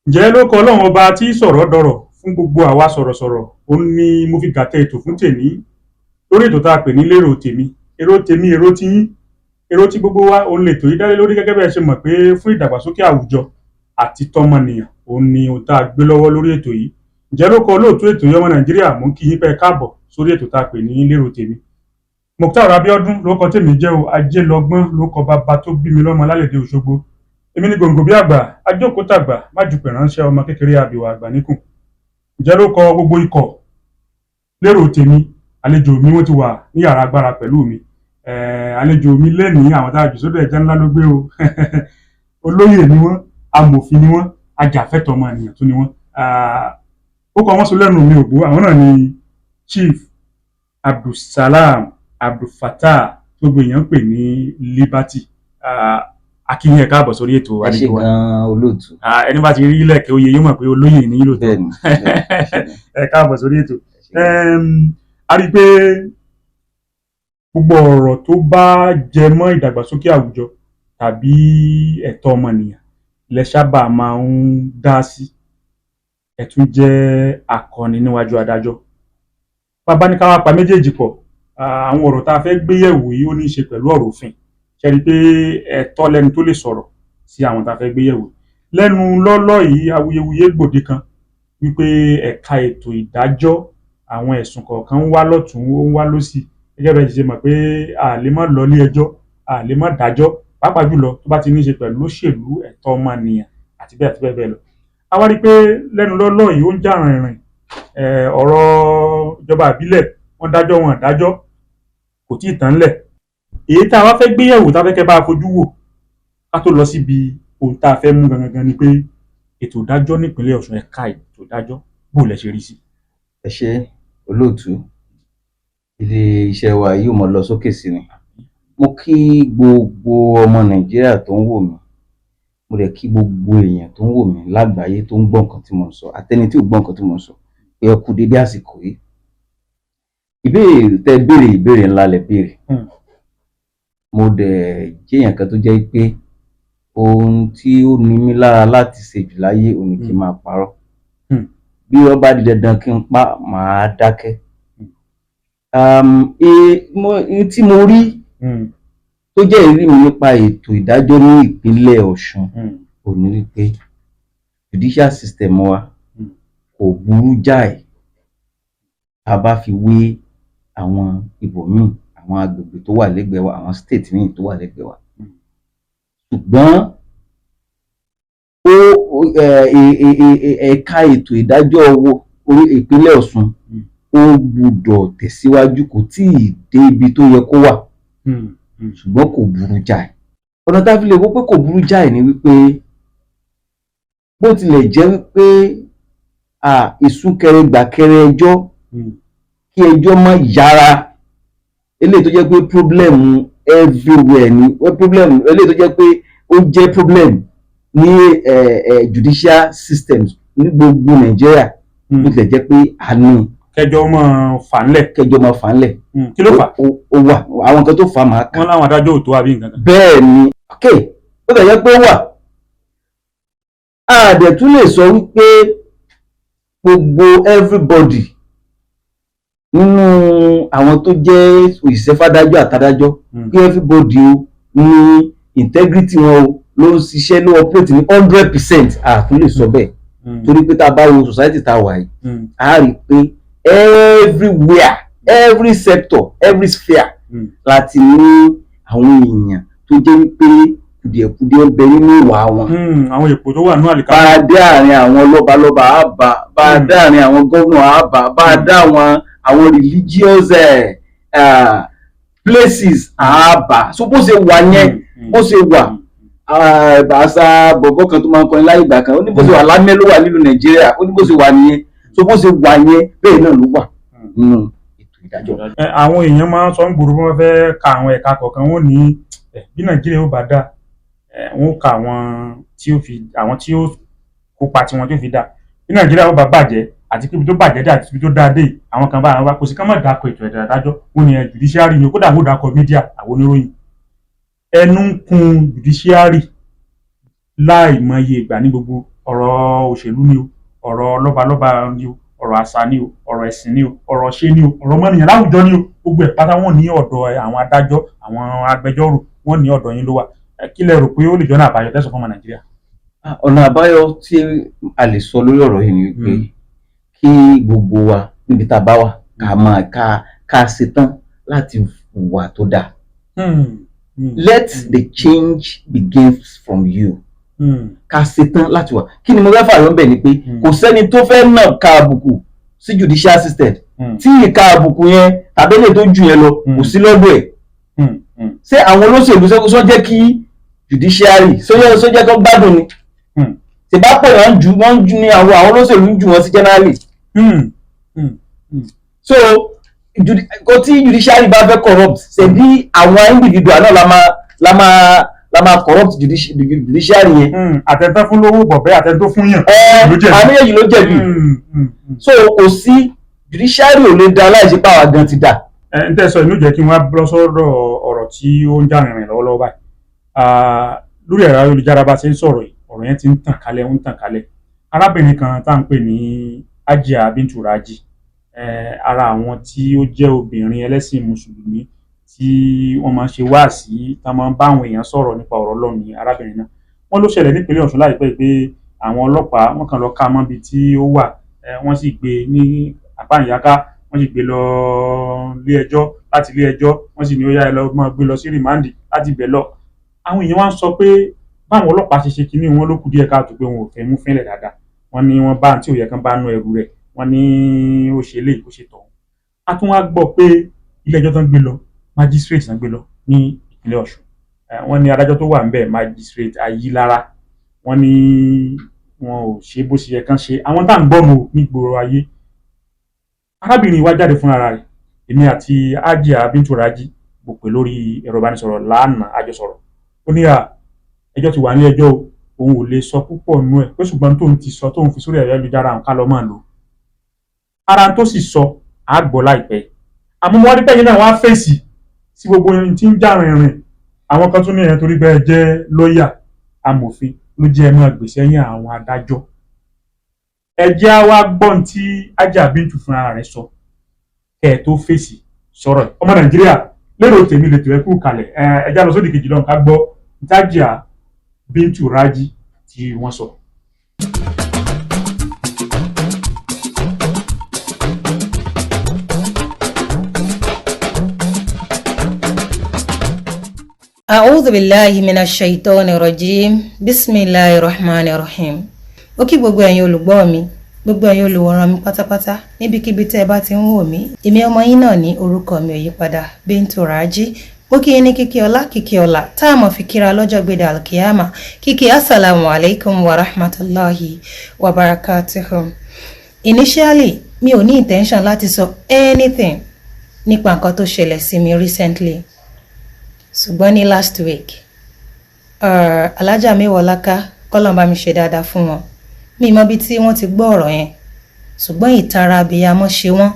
Ǹjẹ́ ló kọ Ọlọ́run ọba tí sọ̀rọ̀ dọ̀rọ̀ fún gbogbo àwa sọ̀rọ̀sọ̀rọ̀, òun ni mo fi gàtẹ́ ètò fún tèmi lórí ètò tá a pè ní lérò tèmi, èrò tèmi, èrò tiyín, èrò tí gbogbo wa, òun lètò yìí dálé lórí gẹ́gẹ́ bẹ́ẹ̀ ṣe mọ̀ pé fún ìdàgbàsókè àwùjọ àti tọmọnìyàn, òun ni ohun tá a gbé lọ́wọ́ lórí ètò yìí. Ǹjẹ́ ló kọ olóòtú ètò yìí ọmọ Nàìjíríà, mò ń kí yín pé káàbọ̀ sórí ètò tá a pè ní lérò tèmi. Mukhtar Abíọ́dún ló kọ tèmi jẹ́ o, ajé lọ́gbọ́n ló kọ bàbá tó bí mi lọ́mọ lálẹ́dẹ̀ Òṣogbo. Èmi ni gbòǹgbò bí àgbà, ajókòó tàgbà, má ju pè ránṣẹ́ ọmọ kékeré àbíwá àgbà níkùn. Ǹjẹ́ ló kọ gbogbo ikọ̀ lérò tèmi, àlejò mi wọ́n ti wà ní yàrá agbára pẹ̀lú mi. Àlejò mi lẹ́nìí àwọn tá a jù sódò ẹja ńlá ló gbé o. Olóyè ni wọ́n, amòfin ni wọ́n, ajàfẹ́tọ̀ọ́ ọmọnìyàn tún ni wọ́n. Ó kọ wọ́n sọ lẹ́nu mi ògbó, àwọn náà ni Chief Abdulsalam Abdulfatah tó gbogbo èèyàn ń pè ní Liberty. Akínyìn ẹ káàbọ̀ sórí ètò wa. Ẹ ṣé gan olóòtú. Ẹni bá ti rí ilẹ̀kẹ̀ oyè yóò mọ̀ pé olóyè ní ìlò tó. Ẹ káàbọ̀ sórí ètò. A rí i pé gbogbo ọ̀rọ̀ tó bá jẹ mọ́ ìdàgbàsókè àwùjọ tàbí ẹ̀tọ́ ọmọnìyàn lẹ sábà máa ń dá sí. Ẹ tún jẹ́ akọni níwájú adájọ́. Bàbá ní ká wá pa méjèèjì pọ̀. Àwọn ọ̀rọ̀ tá a fẹ́ gbé yẹ̀wò yìí ó ní í ṣe pẹ̀lú ọ̀rọ̀ òfin. Ṣé rí i pé ẹ̀tọ́ lẹni tó lè sọ̀rọ̀ sí àwọn tá a fẹ́ gbé yẹ̀wò. Lẹ́nu lọ́lọ́ yìí awuyewuye gbòde kan wípé ẹ̀ka ètò ìdájọ́ àwọn ẹ̀sùn kọ̀ọ̀kan ń wá lọ́tùn ó ń wá lósì. Gẹ́gẹ́ bẹ́ẹ̀ ṣe mọ̀ pé a lè má lọ ilé ẹjọ́, a lè má dájọ́, pàápàá jùlọ tó bá ti ní í ṣe pẹ̀lú òṣèlú, ẹ̀tọ́ ọmọnìyàn àti bẹ́ẹ̀ bẹ́ẹ̀ lọ. A wá rí i pé lẹ́nu lọ́lọ́ yìí ó ń jà rìnrìn. Ọ̀rọ̀ ìjọba ìbílẹ̀, wọ́n dájọ́ wọn dájọ́, kò tí ì tán lẹ̀. Èyí tá a wá fẹ́ gbé yẹ̀wò tá a fẹ́ kẹ́ bá a fojú wò ká tó lọ síbi ohun tá a fẹ́ mú gangan ni pé ètò ìdájọ́ nípínlẹ̀ Ọ̀ṣun, ẹ̀ka ètò ìdájọ́ bó lẹ ṣe rí sí. Ẹ ṣé olóòtú, ilé iṣẹ́ wa yóò mọ lọ sókè sí ni. Mo kí gbogbo ọmọ Nàìjíríà tó ń wò mí, mo dẹ̀ kí gbogbo èèyàn tó ń wò mí lágbàáyé tó ń gbọ́ nǹkan tí mo ń sọ àtẹni tí ò gbọ́ nǹkan tí mo ń sọ pé ẹ kú dédé àsìkò yìí. Ìbéèrè tẹ́ béèrè ìbéèrè ńlá lẹ béèrè. Mo dẹ̀ jẹ́ èèyàn kan tó jẹ́ pé ohun tí ó ní mí lára láti ṣe jù láyé òun ni kí n máa parọ́. Bí ó bá di dandan kí n pa, màá dákẹ́. Tí mo rí tó jẹ́ ìrírí mi nípa ètò ìdájọ́ ní ìpínlẹ̀ Ọ̀ṣun òun ni wípé judicial system wa kò burú jáì tá a bá fi wé àwọn ibòmíì, àwọn agbègbè tó wà lẹ́gbẹ̀ẹ́ wa, àwọn state míì tó wà lẹ́gbẹ̀ẹ́ wa. Ṣùgbọ́n ẹ̀ka ètò ìdájọ́ orí ìpínlẹ̀ Ọ̀ṣun ó gbọ́dọ̀ tẹ̀síwájú, kò tí ì dé ibi tó yẹ kó wà, ṣùgbọ́n kò burú jáì. Ọ̀nà tá a fi lè wò pé kò burú jáì ni wípé bó tilẹ̀ jẹ́ wípé ìsúnkẹrẹ gbàkẹrẹ ẹjọ́, kí ẹjọ́ má yára, eléyìí tó jẹ́ pé problem everywhere ni, eléyìí tó jẹ́ pé ó jẹ́ problem ní judicial systems ní gbogbo Nàìjíríà, bó tilẹ̀ jẹ́ pé a ní. Kẹjọ́ máa fà ńlẹ̀. Kí ló fà? Ó wà àwọn nǹkan tó fà á máa kà. Wọ́n láwọn adájọ́ ò tó àbí nǹkan kan. Bẹ́ẹ̀ ni, ó tilẹ̀ jẹ́ pé ó wà. A dẹ̀ tún lè sọ wípé gbogbo everybody nínú àwọn tó jẹ́ òṣìṣẹ́ fádájọ́ àtadájọ́, pé everybody ní integrity wọn ló ń ṣiṣẹ́, ló operate ní 100%. A tún lè sọ bẹ́ẹ̀ torí pé tá a bá wo society tá a wà yìí, a rí i pé everywhere, every sector, every sphere láti ní àwọn èèyàn tó jẹ́ wípé kùdìẹ̀kudiẹ ń bẹ nínú ìwà wọn. Àwọn èpò tó wà ní àlìká. Bá a dé àárín àwọn lọ́balọ́ba á bá, bá a dé àárín àwọn gómìnà á bá a dé àwọn religious places á bá. So bó ṣe wà yẹn, bó ṣe wà, àṣà bọ̀bọ̀ kan tó máa ń kọrin láyé ìgbà kan, ó ní bó ṣe wà lámẹ́ ló wà nílùú Nàìjíríà, ó ní bó ṣe wà nìyẹn. So bó ṣe wà yẹn bẹ́ẹ̀ náà ló wà nínú ètò ìdájọ́. Àwọn èèyàn máa ń sọ ń gbòòrò wọn fẹ́ ka àwọn ẹ̀ka kọ̀ọ̀kan, wọn ní bí Nàìjíríà ó bá dá, wọn ó ka àwọn tí ó kópa tí wọn tó fi dá. Bí Nàìjíríà ó bá bàjẹ́ àti pé ibi tó bàjẹ́ dé àti ibi tó dáa dé, àwọn kan bá àwọn wa kò sí ká má dákọ̀ ètò ìdájọ́, wọn ni judiciary ni, kódà wọn dákọ̀ media, àwọn oníròyìn. Ẹnu ń kun judiciary láì mọye ìgbà ní gbogbo ọ̀rọ̀ òṣèlú ni o, ọ̀rọ̀ lọ́balọ́ba ni o, ọ̀rọ̀ àṣà ni o, ọ̀rọ̀ ẹ̀sìn ni o, ọ̀rọ̀ ṣe ni o, ọ̀rọ̀ ọmọnìyàn láwùjọ ni o, gbogbo ẹ̀ pátá wọn ní ọ̀dọ̀ àwọn adájọ́, àwọn agbẹjọ́rò, wọn ní ọ̀dọ̀ yín ló wà. Kí lẹ rò pé ó lè jọ́nà àbáyọ tẹ́sán fún ọmọ Nàìjíríà? Ọ̀nà àbáyọ tí a lè sọ lórí ọ̀rọ̀ yìí ni wípé kí gbogbo wa níbi tá a bá wà ká ṣetán láti hùwà tó dáa. Let the change begins from you. Ká ṣetán láti wà. Kí ni mo fẹ́ fààyàn bẹ̀ ni pé kò sẹ́ni tó fẹ́ náà ka àbùkù sí judicial system tí ìka àbùkù yẹn tàbí lè tó jù yẹn lọ kò sí lọ́dọ̀ ẹ̀. Ṣé àwọn olóṣèlú sọ jẹ́ kí judiciary sọ jẹ́ kó gbádùn ni? Ṣé bá pè wọ́n jù ní àwọn olóṣèlú ń jù wọ́n sí generally. So kò tí judiciary bá fẹ́ corrupt ṣe bí àwọn individual náà la máa corrupt judiciary yẹn. Àtẹ̀tẹ̀ fún lówó bọ̀bẹ́ àtẹ̀tẹ̀ fún yàn àmì èyí ló jẹ̀bi. So kò sí judiciary ò lè da láìsí pàwọ́ gan ti dà. N tẹ́ sọ inú jẹ́ kí wọ́n bọ́ sọ́dọ̀ ọ̀rọ̀ tí ó ń jà rìnrìn lọ́wọ́lọ́wọ́ báyìí. Lórí ẹ̀rọ ayélujára bá ṣe ń sọ̀rọ̀ yìí, ọ̀rọ̀ yẹn ti ń tàn kálẹ̀. Arábìnrin kan tá à ń pè ní Hajia Bintu Raji, ara àwọn tí ó jẹ́ obìnrin ẹlẹ́sìn mùsùlùmí tí wọ́n máa ń ṣe wáàsí, tá máa ń bá àwọn èèyàn sọ̀rọ̀ nípa ọ̀rọ̀ Ọlọ́run ní arábìnrin náà. Wọ́n ló ṣẹlẹ̀ nípínlẹ̀ Ọ̀ṣun láìpẹ́ pé àwọn ọlọ́pàá wọ́n kàn lọ ká mọ́bi tí ó wà, wọ́n sì gbé ní àpáǹyáká, wọ́n sì gbé lọ ilé ẹjọ́, láti ilé ẹjọ́ wọ́n sì ní ó yá ẹ lọ máa gbé lọ sí rìmáǹdì láti bẹ̀ lọ. Àwọn èèyàn wá ń sọ pé báwọn ọlọ́pàá ṣe kinní wọn ló kù díẹ̀ káàtó pé wọn ò fẹ́ mú fínlẹ̀ dáadáa. Wọ́n ní wọ́n bá tí ò yẹ kán bá nú ẹrù rẹ̀, wọ́n ní ó ṣe léyìí ó ṣe tọ̀hún. A tún wá gbọ́ pé ilé ẹjọ́ tó ń gbé lọ magistrate náà gbé lọ ní ìpínlẹ̀ Ọ̀ṣun. Wọ́n ní adájọ́ tó wà ńbẹ̀ magistrate Ayílára, wọ́n ní wọn ò ṣe bó ṣe yẹ kán ṣe. Àwọn tá à ń gbọ́ nù nígboro ayé. Arábìnrin wa jáde fúnra rẹ̀, èmi àti Hajia Bintu Raji mo pè lórí ẹ̀rọ ìbánisọ̀rọ̀ lánàá àjọsọ̀rọ̀. Ó ní ẹjọ́ ti wà ní ẹjọ́ o, òun ò lè sọ púpọ̀ nú ẹ̀ pé ṣùgbọ́n tóun ti sọ tóun fi sórí ẹ̀rọ ayélujára àwọn ká lọ máa lò. Ara tó sì sọ á gbọ́ láìpẹ́. Àmọ́ wọ́n rí pẹ́yìn náà wọ́n á fèsì sí gbogbo ẹni tí ń jà rìnrìn. Àwọn kan tún ní ẹ̀yẹn torí bẹ́ẹ̀ jẹ́ lọ́ọ̀yà amòfin ló jẹ́ ẹ̀mọ́ àgbèsẹ́yìn àwọn adájọ́. Ẹ jẹ́ wá gbọ́n tí Hajia Bintu fúnra rẹ̀ sọ kẹ́ ẹ̀ tó fèsì sọ̀rọ̀. Ọmọ Nàìjíríà lérò tèmi lè tẹ̀wé kú kalẹ̀. Ẹ já lọ sódì kejì lọ́n ká gbọ́ Hajia Bintu Raji tí wọ́n sọ. A'udhu billahi minash shaitani rajim. Bismillahir rahmanir rahim. Ó kí gbogbo ẹ̀yin olùgbọ́ mi, gbogbo ẹ̀yin olùwòran mi pátápátá níbikíbi tẹ́ ẹ bá ti ń wò mí. Èmi ọmọ yín náà ní orúkọ mi ò yí padà, Bintu Raji. Ó kí yín ní kíkí ọlá tá a mọ̀ fi kíra lọ́jọ́ gbéde alkiyama. Kíkí assalamu alaikum wa rahmatullahi wa barakatuhum. Initially, mi ò ní intention láti sọ anything nípa nǹkan tó ṣẹlẹ̀ sí mi recently. Ṣùgbọ́n ní last week, Alájà Mewolaka kọ́lọ́n bá mi ṣe dáadáa fún wọn. Mi mọ̀ bí tí wọ́n ti gbọ́ ọ̀rọ̀ yẹn. Ṣùgbọ́n ìtara abiyamọ ṣe wọ́n.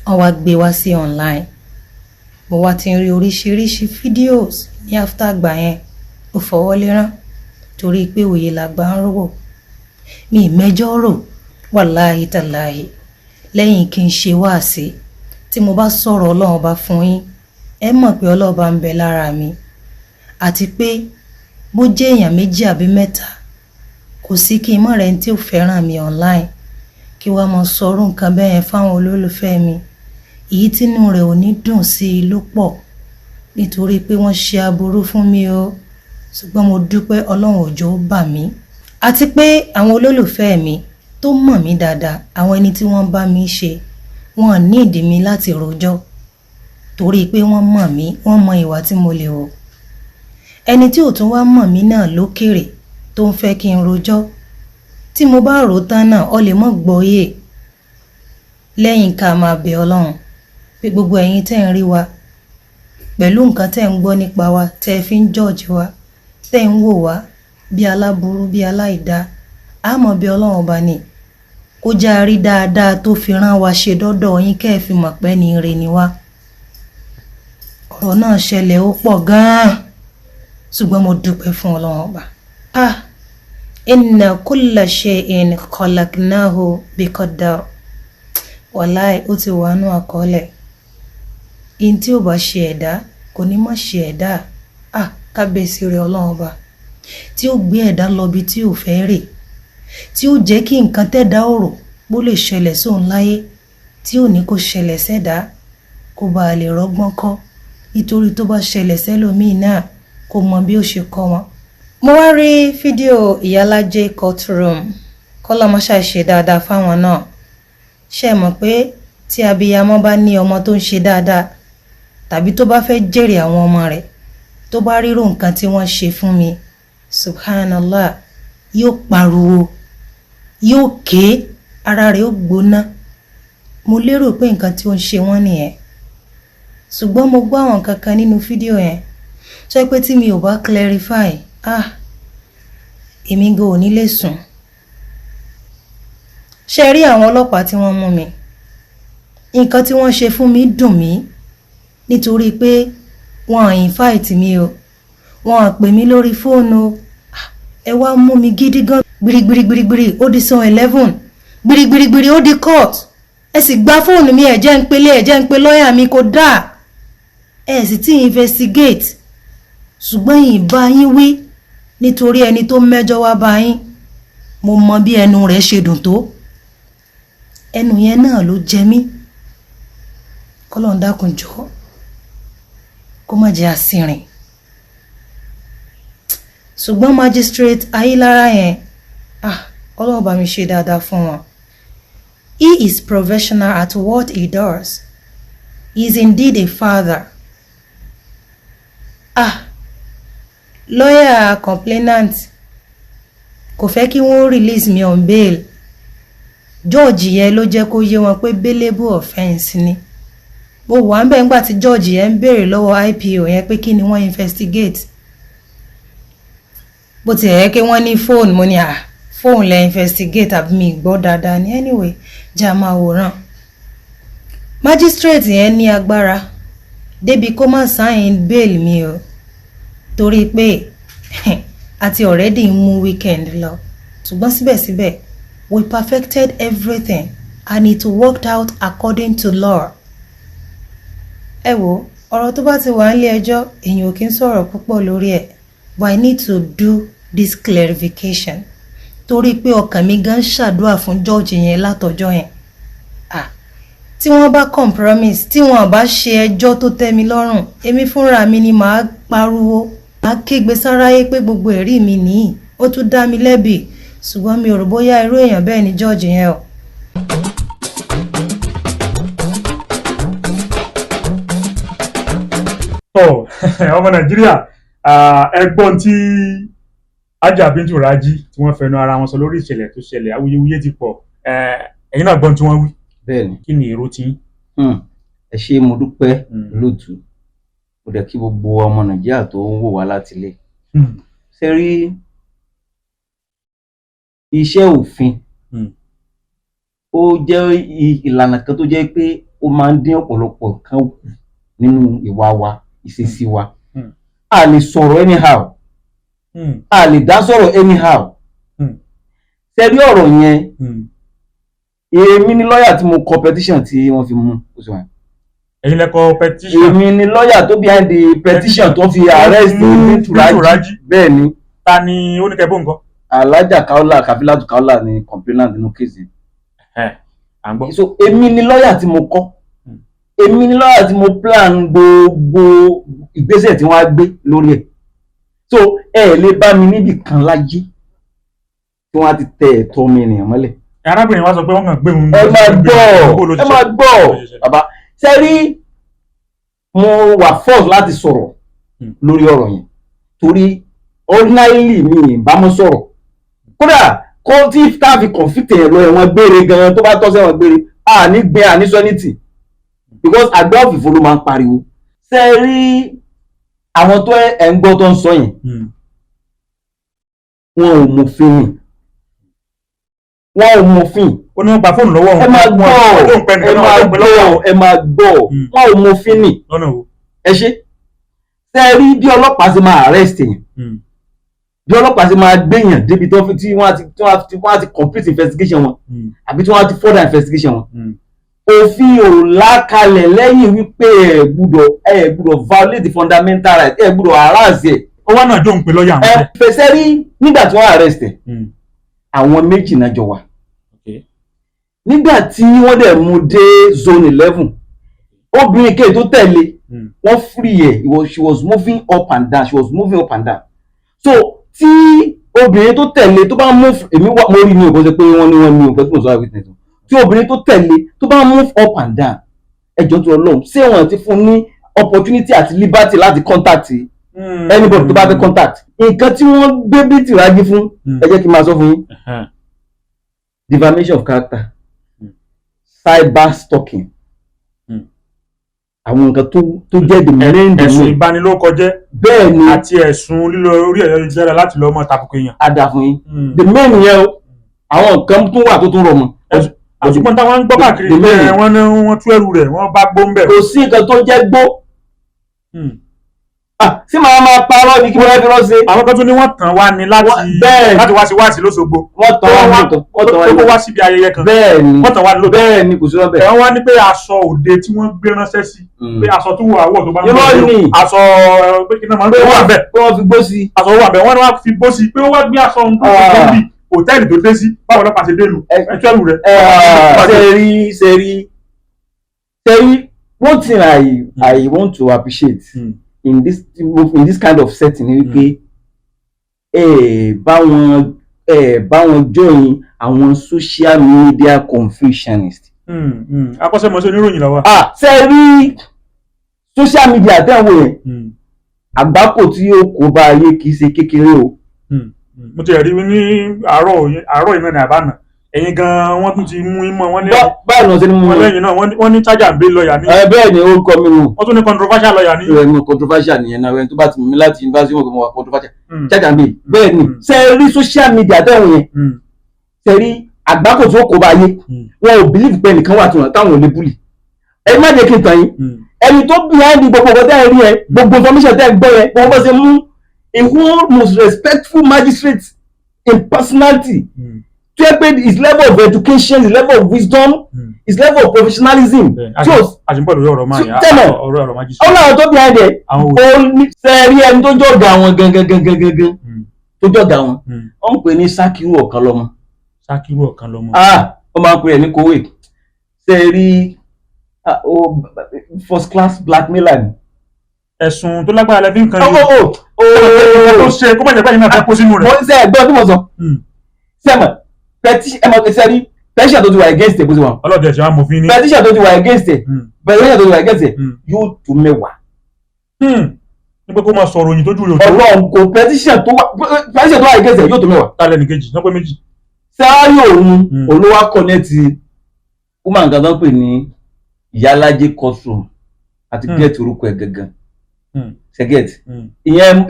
Wọ́n wá gbé wá sí online. Mo wá ti ń rí oríṣiríṣi videos ní after àgbà yẹn. Ó fọwọ́ lérán torí pé òye làgbà ń rò. Mi mẹ́jọ rò wàláhì tàláhì. Lẹ́yìn kí n ṣe wáàsí tí mo bá sọ̀rọ̀ Ọlọ́run bá fún yín. Ẹ mọ̀ pé Ọlọ́run bá ń bẹ lára mi. Àti pé bó jẹ́ èèyàn méjì àbí mẹ́ta kò sí kí n mọ̀ rẹ̀ tí ó fẹ́ràn mi online kí wá mọ sọ̀rọ̀ nǹkan bẹ́ẹ̀ fáwọn olólùfẹ́ mi. Èyí tínú rẹ̀ ò ní dùn sí i ló pọ̀ nítorí pé wọ́n ṣe aburú fún mi o. Ṣùgbọ́n mo dúpẹ́ Ọlọ́run òjò bà mí. Àti pé àwọn olólùfẹ́ mi tó mọ̀ mí dáadáa, àwọn ẹni tí wọ́n bá mi ṣe, wọ́n ní ìdí mi láti rojọ́ torí pé wọ́n mọ̀ mí, wọ́n mọ ìwà tí mo lè wò. Ẹni tí ò tún wá mọ̀ mí náà lókèrè tó ń fẹ́ kí n rojọ́, tí mo bá rò tán náà ọ lè mọ́ gbọ́yè. Lẹ́yìn ká máa bẹ̀ Ọlọ́run pé gbogbo ẹ̀yin tẹ́ ń rí wa pẹ̀lú nǹkan tẹ́ ń gbọ́ nípa wa, tẹ́ fi ń judge wa, tẹ́ ń wò wá bí aláburú bí aláìdá, a mọ̀ bí Ọlọ́run ọba ni kó já rí dáadáa tó fi rán wa ṣe dọ́dọ̀ yín kẹ́ fi mọ̀ pé ní ire ni wá. Ọ̀rọ̀ náà ṣẹlẹ̀ ó pọ̀ gan-an ṣùgbọ́n mo dúpẹ́ fún Ọlọ́run ọba. inna kulla shay'in khalaqnahu biqadar. Wàláì ó ti wà nú àkọọ́lẹ̀. In tí ó bá ṣe ẹ̀dá kò ní má ṣe ẹ̀dá. Kábíyèsí rẹ̀ Ọlọ́run Ọba tí ó gbé ẹ̀dá lọ bí tí ò fẹ́ rè, tí ó jẹ́ kí nǹkan tẹ́dá ọ̀rọ̀ bó lè ṣẹlẹ̀ sóun láyé tí ò ní kó ṣẹlẹ̀ sẹ́dá kó bá lè rọ́gbọ́n kọ́, nítorí tó bá ṣẹlẹ̀ sẹ́lòmíì náà kó mọ bí ó ṣe kọ́ wọn. Mo wá rí fídíò Ìyálájé courtroom, kọ́lọ́mọṣà ṣe dáadáa fáwọn náà. Ṣé mọ̀ pé tí abiyamọ bá ní ọmọ tó ń ṣe dáadáa tàbí tó bá fẹ́ jèrè àwọn ọmọ rẹ̀, tó bá rírò nǹkan tí wọ́n ṣe fún mi, subhanallah, yóò pariwo, yóò ké, ara rẹ̀ ó gbóná. Mo lérò pé nǹkan tí ó ń ṣe wọ́n nìyẹn, ṣùgbọ́n mo gbọ́ àwọn kankan nínú fídíò yẹn tó jẹ́ pé tí mi ò bá clarify, èmi gan ò ní lè sùn. Ṣé rí àwọn ọlọ́pàá tí wọ́n mú mi, nǹkan tí wọ́n ṣe fún mi dùn mí, nítorí pé wọ́n invite mi o, wọ́n pè mí lórí fóònù, ẹ wá mú mi gidi gan, gbirigbirigbiri ó di san 11, gbirigbirigbiri ó di court, ẹ sì gba fóònù mi, ẹ jẹ́ ń pe lọ́yà mi kò dáa, ẹ sì ti investigate, ṣùgbọ́n yìí bá yín wí nítorí ẹni tó mẹ́jọ wá bá yín, mo mọ bí ẹnu rẹ̀ ṣe dùn tó, ẹnu yẹn náà ló jẹ mí. Kọ́lọ́run dákun jọ̀ọ́ kó má jẹ́ àsìnrìn. Ṣùgbọ́n magistrate Ayílára yẹn, Ọlọ́run bá mi ṣe dáadáa fún wọn. He is professional at what he does. He is indeed a father. Lawyer complainant kò fẹ́ kí wọ́n release me on bail. George yẹn ló jẹ́ kó yé wọn pé bailable offence ni. Mo wà ń bẹ̀ ńgbà tí George yẹn ń béèrè lọ́wọ́ IPO yẹn pé kí ni wọ́n investigate. Bó ti yẹ kí wọ́n ní fóònù, mo ní fóònù lẹ investigate àbí mi gbọ́ dáadáa ni. Anyway, já máa wòran. Magistrate yẹn ní agbára débi kó má sign bail mi o, torí pé àti already mú weekend lọ. Ṣùgbọ́n síbẹ̀síbẹ̀ we perfected everything and it worked out according to law. Ẹ wo, ọ̀rọ̀ tó bá ti wà nílé ẹjọ́ èèyàn ò kí ń sọ̀rọ̀ púpọ̀ lórí ẹ̀, but I need to do this clarification torí pé ọkàn mi gan ṣàdúrà fún George yẹn látọjọ́ yẹn. Tí wọ́n bá compromise, tí wọ́n bá ṣe ẹjọ́ tó tẹ́ mi lọ́rùn, èmi fúnra mi ni màá pariwo, màá kégbe sáráyé pé gbogbo ẹ̀rí mi nìyí, ó tún dá mi lẹ́bi. Ṣùgbọ́n mi ò rò bóyá irú èèyàn bẹ́ẹ̀ ni George yẹn o. Ọmọ Nàìjíríà, ẹgbọ́n tí Ajah Bintu Raji tí wọ́n fẹnu ara wọn sọ lórí ìṣẹ̀lẹ̀ tó ṣẹlẹ̀, awuyewuye ti pọ̀, ẹ̀yin náà gbọ́n tí wọ́n wí. Bẹ́ẹ̀ni. Kí ni èrò tí? Ẹ ṣé, mo dúpẹ́ lóòtú, mo dẹ̀ kí gbogbo ọmọ Nàìjíríà tó ń wò wá láti ilé. Ṣé rí iṣẹ́ òfin ó jẹ́ ìlànà kan tó jẹ́ pé ó máa ń dín ọ̀pọ̀lọpọ̀ kan kù nínú ìwà wa, ìṣesí wa. A lè sọ̀rọ̀ anyhow, a lè dá sọ̀rọ̀ anyhow. Ṣé rí ọ̀rọ̀ yẹn, èmi ni lọ́yà tí mo kọ petition tí wọ́n fi mú oṣù wọn. Ẹ̀yin lẹ kọ petition? Èmi ni lọ́yà tó behind the petition tó fi arrest Bintu Raji. Bẹ́ẹ̀ ni. Ta ni ó ní kẹ́ bó nǹkan? Alhaja Kaola, Kafilatu Kaola ni complainant nínú kéèsì. So èmi ni lọ́yà tí mo kọ́, èmi ni lọ́yà tí mo plan gbogbo ìgbésẹ̀ tí wọ́n á gbé lórí ẹ̀. So ẹ lè bá mi níbi kan láyé tí wọ́n á ti tẹ ẹ̀tọ́ mi ènìyàn mọ́lẹ̀. Arábìnrin wa sọ pé wọ́n kàn gbé òun. Ẹ máa gbọ́ bàbá. Ṣé rí, mo wà forced láti sọ̀rọ̀ lórí ọ̀rọ̀ yẹn torí ordinarily mi bá mọ́ sọ̀rọ̀. Kódà kó tí táàfi conflict yẹn lọ ẹ̀wọ̀n gbére gan tó bá tọ́ sẹ́wọ̀n gbére, ní gbé ní sọ́nìtì because àgbẹ̀ òfìfo ló máa ń pariwo. Ṣé rí àwọn tó ẹ̀ ń gbọ́ tó ń sọ yẹn, wọn ò mọ̀fin ni, wọn ò mọ̀fin. Ó ní wọ́n gba fóònù lọ́wọ́ wọn. Ẹ máa gbọ́, ẹ máa gbọ́, wọn ò mọ̀fin ni. Ẹ ṣe. Ṣé rí bí ọlọ́pàá ṣe máa arrest yẹn, bí ọlọ́pàá ṣe máa gbéyàn débi tí wọ́n á ti complete investigation wọn àbí tí wọ́n á ti further investigation wọn. Òfin ò lákalẹ̀ lẹ́yìn wípé ẹ gbúdọ̀ violate fundamental right, ẹ gbúdọ̀ harass ẹ̀. ó wá náà jó ń pe lọ́ọ̀yà àwọn ẹ fẹsẹ̀ rí nígbà tí wọ́n arrest ẹ̀ àwọn méjì náà jọ wà. Nígbà tí wọ́n dẹ̀ mú dé zone 11 obìnrin kéè tó tẹ̀lé wọ́n free ẹ̀ she was moving up and down. So tí obìnrin tó tẹ̀lé tó bá move èmi wà mo rí ní òkú ṣe pé wọ́n ní òkú tí mo sọ wá witness tí obìnrin tó tẹ̀lé tó bá move up and down ẹjọ́ tó lọ́hùn ṣé wọ́n ti fún ní opportunity àti liberty láti contact anybody tó bá fẹ́ contact. Nǹkan tí wọ́n gbé bí Tìrájí fún ẹ jẹ́ kí n máa sọ fún yín defamation of character, cyber stalking, àwọn nǹkan tó jẹ́ the main ẹ̀sùn ìbanilórúkọjẹ́ bẹ́ẹ̀ ni àti ẹ̀sùn lílo orí ẹ̀rọ ayélujára láti lọ́ọ́ mọ́ tàbùkù èèyàn. ada fún yín the main yẹn o àwọn nǹkan tó wà tó tún rọ̀ mọ́. àṣùpọ̀ táwọn ń gbọ́ káàkiri wọ́n tú ẹrù rẹ̀ wọ́n bá gbó ń bẹ̀. kò sí nǹkan tó jẹ́ gbó. sí màá máa parọ́ ní kí wọ́n fi rọ́ọ̀ṣe. àwọn kan tún ní wọ́n tàn wá ní láti wá sí lóṣogbo. wọ́n tàn wá ní tó wá síbi ayẹyẹ kan. bẹ́ẹ̀ ni wọ́n tàn wá ní lóòótọ́. bẹ́ẹ̀ ni kò sí lọ́bẹ̀. wọ́n wá ní pé aṣọ òde tí wọ́n gbé ránṣẹ́ sí pé aṣọ tó wọ àwọ̀ tó bá ń bọ̀ aṣọ pé kí náà máa ń gbé wà bẹ́ẹ̀. pé wọ́n fi gbó sí. aṣọ wà bẹ́ẹ̀ wọ́n wá fi gbó sí pé wọ́n wá gbé aṣọ ohun tó ti gbó bí hòtẹ́ẹ̀lì tó dé sí báwo lọ́pàá ṣe dé lu ẹ̀tú ẹ̀rù rẹ̀. Sẹ́rí one thing I want to appreciate in this kind of setting ni wípé báwọn join àwọn social media confucianist. akọ́ṣẹ́mọṣẹ́ oníròyìn lọ́wọ́. Sẹ́rí social media tẹ́wọ̀ yẹn àgbákò tí ó kó bá ayé kì í ṣe kékeré o. mo ti rí ní àárọ̀ iná ní àbánà ẹ̀yin gan-an wọ́n tún ti mú imọ̀ wọn ní. báyìí lọ sí ni mo wọn lẹ́yìn náà wọ́n ní charger and bail lawyer ní. bẹ́ẹ̀ ni orúkọ mi nù. wọ́n tún ní controversial lawyer ní. controversial nìyẹn náà ẹni tó bá ti mú mi láti yunifásitì wọn kò mọ wà controversial charger and bail. bẹ́ẹ̀ ni ṣe rí social media tẹ̀wọ̀n yẹn ṣe rí àgbákò tí ó kó bá ayé wọn ò believe pé ẹnìkan wà táwọn ò lè bully. ẹ má jẹ́ kí n tàn yín ẹni tó behind gbogbo ọkọ̀ tẹ́ ẹ rí ẹ gbogbo information tẹ́ ẹ gbọ́ yẹn wọ́n bọ́ ṣe mú a whole most respectful magistrate in personality to help his level of education, his level of wisdom, his level of professionalism. àjùmọ̀ lórí ọ̀rọ̀ máa yà ọ̀rọ̀ máa jí sí. ọlọ́run tó bí ẹ̀ ó ní sẹ́ẹ̀rí ẹni tó jọ̀gà wọn gangan tó jọ̀gà wọn ó ń pè ní Sakiru Ọ̀kanlọ́mọ. Sakiru Ọ̀kanlọ́mọ. ó máa ń pè é ní Kowe sẹ́ẹ̀rí first class blackmailer ni. ẹ̀sùn tó lágbára lẹ́fí nǹkan yìí tó ṣe kó má jẹ́ pé ìnáwó fẹ́ kó sínú rẹ̀. mo ń sẹ́ ẹ̀gbọ́n tí mo sọ sẹ́mọ̀ petition tó ti wà against ẹ̀ bó ti wà. ọlọ́dẹ ṣe wá mòfin ní. petition tó ti wà against ẹ̀ yóò tó mẹ́wàá. ní pé kó máa sọ̀rọ̀ òyìn tó jù rẹ̀ òtó. Ọlọ́run kò petition tó wà against ẹ̀ yóò tó mẹ́wàá. tálẹ̀ ní kejì lọ́pẹ́ méjì. sáárì òun olówó connect woman kan tó ń pè ní Ìyálájé courtroom àti get orúkọ ẹ̀ gangan ṣẹ́gẹ̀t ìyẹn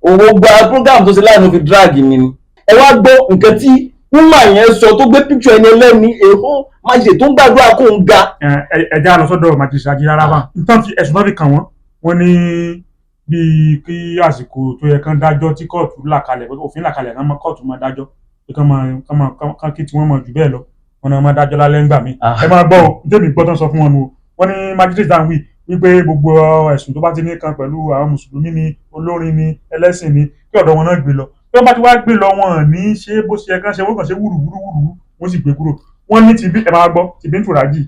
owó gba program tó ṣe láàánú fi drag mi ni. ẹ wá gbọ́ nǹkan tí woman yẹn sọ tó gbé picture ẹni ẹlẹ́ni èho májèlé tó ń gbàdúrà kó ń ga. ẹja lọ sọ́dọ̀ májèlé Ajírára bá nǹkan fi ẹ̀sùn náà fi kàn wọ́n ní bíi kí àsìkò tó yẹ kán dájọ́ tí kóòtù là kalẹ̀ òfin là kalẹ̀ kán kóòtù máa dájọ́ pé kán kí tí wọ́n mọ̀ jù bẹ́ẹ̀ lọ wọn náà máa dájọ́ lálẹ́ ńgbà mi. ẹ máa gbọ́ ọ débi gbọ́ tán sọ fún wọn nù wọ́n ní májèlé dáhùn wí wípé gbogbo ẹ̀sùn tó bá ti ní kan pẹ̀lú àwọn mùsùlùmí ni olórin ni ẹlẹ́sìn ni kí ọ̀dọ̀ wọn náà gbé lọ bí wọ́n bá ti wá gbé lọ wọn ní ṣe bó ṣe ẹ̀kan ṣe wọ́n kàn ṣe wúrúwúrú wọ́n sì gbé kúrò wọ́n ní ẹ máa gbọ́ ti Bintu Raji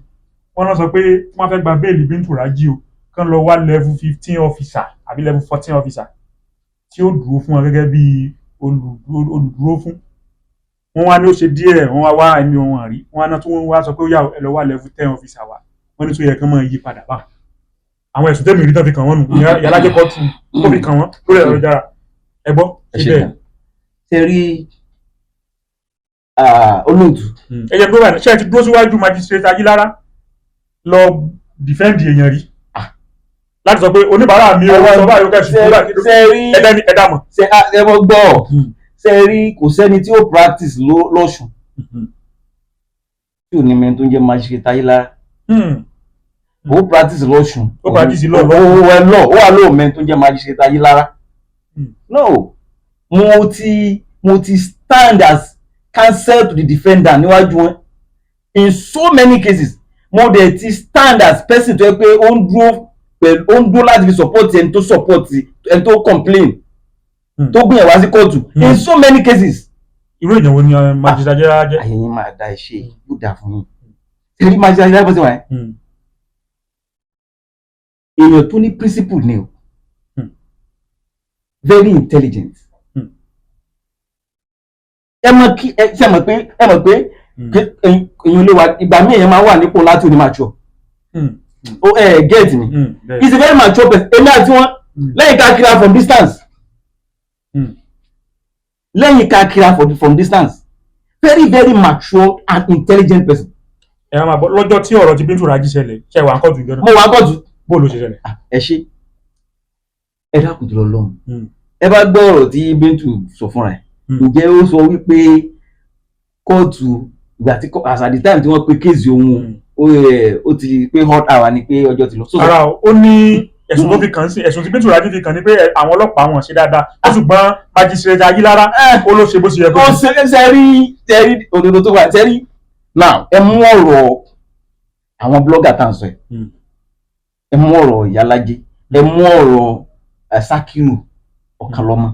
wọ́n náà sọ pé wọ́n fẹ́ gba béèlì Bintu Raji o kán lọ wá level 15 officer àbí level 14 officer tí ó dúró fún wọn gẹ́gẹ́ bí olùdúró fún wọ́n wá ní ó ṣe díẹ̀ wọ́n wá ẹni wọn rí wọ́n á tó wọ́n wá sọ pé ó yà ẹ lọ wá level 10 officer wa wọ́n ní tó yẹ kán máa yí padà bá àwọn ẹ̀sùn tẹ́mi rí tán fi kàn wọ́n nù Ìyálájé kọ́tù tó fi kàn wọ́n lórí ẹ̀rọ ìjára ẹ gbọ́ síbẹ̀. ṣe rí olóòtú. ẹ jẹ́ pé wà ṣe ti dúró síwájú magistrate Ajílára lọ dìfẹ́ǹdì èèyàn rí láti sọ pé oníbàárà mi ò sọ báyìí ó kẹ́ ṣùgbọ́n ẹ̀dá mọ̀. ẹ mọ gbọ́ ṣe rí kò sẹ́ni tí ó practice lọ́sùn tí ò ní mẹ́rin tó ń jẹ́ magistrate Ajílára. ó practice lọ́sùn. ó practice lọ́ọ̀ ó wà lóòmẹ́ tó ń jẹ́ magistrate Ajílára. no mo ti stand as counsel to the defendant níwájú wọn in so many cases. Mo dẹ̀ ti stand as person tó yẹ pé ó ń dúró láti fi support ẹni tó support ẹni tó complain tó gbìyànjú wá sí kóòtù in so many cases. Irú èèyàn wo ni Magistrate Ajera jẹ́? Àyẹ̀yìn máa da iṣẹ́ yóò dà fún yín. Ṣé Magistrate Ajera bó ṣe wà yẹn? Èèyàn tó ní principle ni o. Very intelligent. Ẹ mọ̀ pé èèyàn lè wà ìgbà míì èèyàn máa wà nípò láti oní mature. Get me. He's a very mature person. Èmi àti wọn lẹ́yìn ká kíra from distance. Lẹ́yìn ká kíra from distance. Very very mature and intelligent person. Ẹ máa bọ̀ lọ́jọ́ tí ọ̀rọ̀ ti Bintu Raji ṣẹlẹ̀ ṣe wà kọ́ọ̀tù ìjọ náà. Mo wà kọ́ọ̀tù. Bó ló ṣe ṣẹlẹ̀? Ẹ ṣe ẹ dákun tó lọ lọ́hùn. Ẹ bá gbọ́ ọ̀rọ̀ tí Bintu sọ fúnra ẹ̀. Ǹjẹ́ ó sọ wípé kóòtù ìgbà tí as at the time tí wọ́n pe kéèsì òun ó ti pé hot hour ni pé ọjọ́ ti lọ. Ara ó ní ẹ̀sùn tó fi kàn sí ẹ̀sùn tí Bintu Raji fi kàn ní pé àwọn ọlọ́pàá wọn ṣe dáadáa ṣùgbọ́n Magistrate Ayilara ó ló ṣe bó ṣe yẹ kó. Ó ṣe òdodo tó wà sẹ́rí. Now ẹ mú ọ̀rọ̀ àwọn blogger tá à ń sọ ẹ̀, ẹ mú ọ̀rọ̀ Ìyálájé, ẹ mú ọ̀rọ̀ Sakiru Ọ̀kanlọ́mọ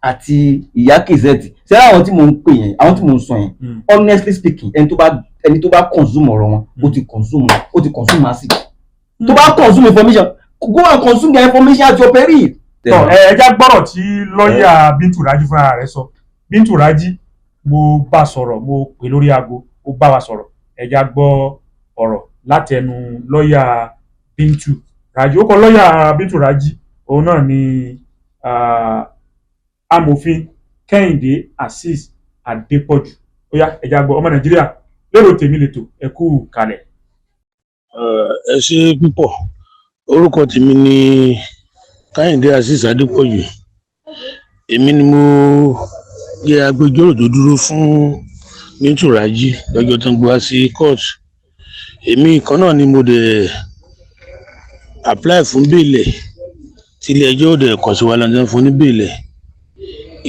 àti Ìyá Kizeti. Ṣé àwọn tí mò ń pè yẹn, àwọn tí mò ń sọ yẹn, honestly speaking, ẹni tó bá consume ọ̀rọ̀ wọn, ó ti consume massive. Tó bá consume information, go and consume the information at your peril. Ẹja gbọ́rọ̀ tí lọ́ọ̀yà Bintu Raji fúnra rẹ̀ sọ. Bintu Raji mo bá sọ̀rọ̀, mo pè lórí aago, ó bá wa sọ̀rọ̀. Ẹja gbọ́ ọ̀rọ̀ látẹnu lọ́ọ̀yà Bintu Raji. Ó kọ lọ́ọ̀yà Bintu Raji, òun náà ni amòfin Kẹ́hìndé Azeez Adépọ̀jù. Ó yá ẹja gbọ́ ọmọ Nàìjíríà lérò tèmi lètò ẹ kú kalẹ̀. Ẹ ṣé púpọ̀. Orúkọ tèmi ni Kẹ́hìndé Azeez Adépọ̀jù. Èmi ni mo jẹ́ agbẹjọ́rò tó dúró fún Bintu Raji lọ́jọ́ tó ń gbé wá sí court. Èmi kan náà ni mo dẹ̀ apply fún bẹ́ẹ̀lẹ̀ tí ilé ẹjọ́ dẹ̀ kọ̀ sí wa lọ́dún fún ní bẹ́ẹ̀lẹ̀.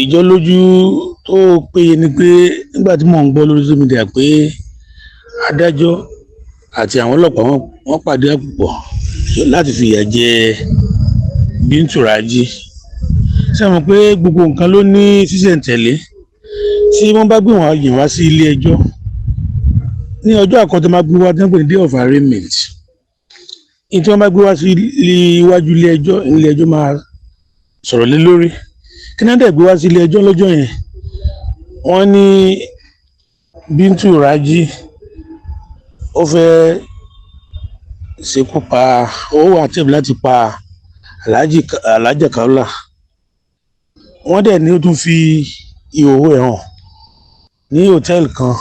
Ìjọ lójú tó péye ni pé nígbà tí mò ń gbọ́ lórí social media pé adájọ́ àti àwọn ọlọ́pàá wọ́n pàdé àpòpọ̀ láti fìyà jẹ Bintu Raji. Ṣé mọ̀ pé gbogbo nǹkan ló ní sísẹ̀ntẹ̀lé? Tí wọ́n bá gbé wọn yìn wá sí ilé ẹjọ́ ní ọjọ́ àkọ́tọ́ máa gbé wá tí wọ́n pè ní day of arraignment. Ní tí wọ́n bá gbé wá sí iwájú ilé ẹjọ́ máa sọ̀rọ̀ lé lórí. Kí náà dẹ̀ gbé wá sí ilé ẹjọ́ lọ́jọ́ yẹn? Wọ́n ní Bintu Raji ó fẹ́ ṣekú pa, ó wà tẹ̀bí láti pa Alhaja Kaola. Wọ́n dẹ̀ ní ó tún fi ìhòòhò ẹ̀ hàn ní hòtẹ́ẹ̀lì kan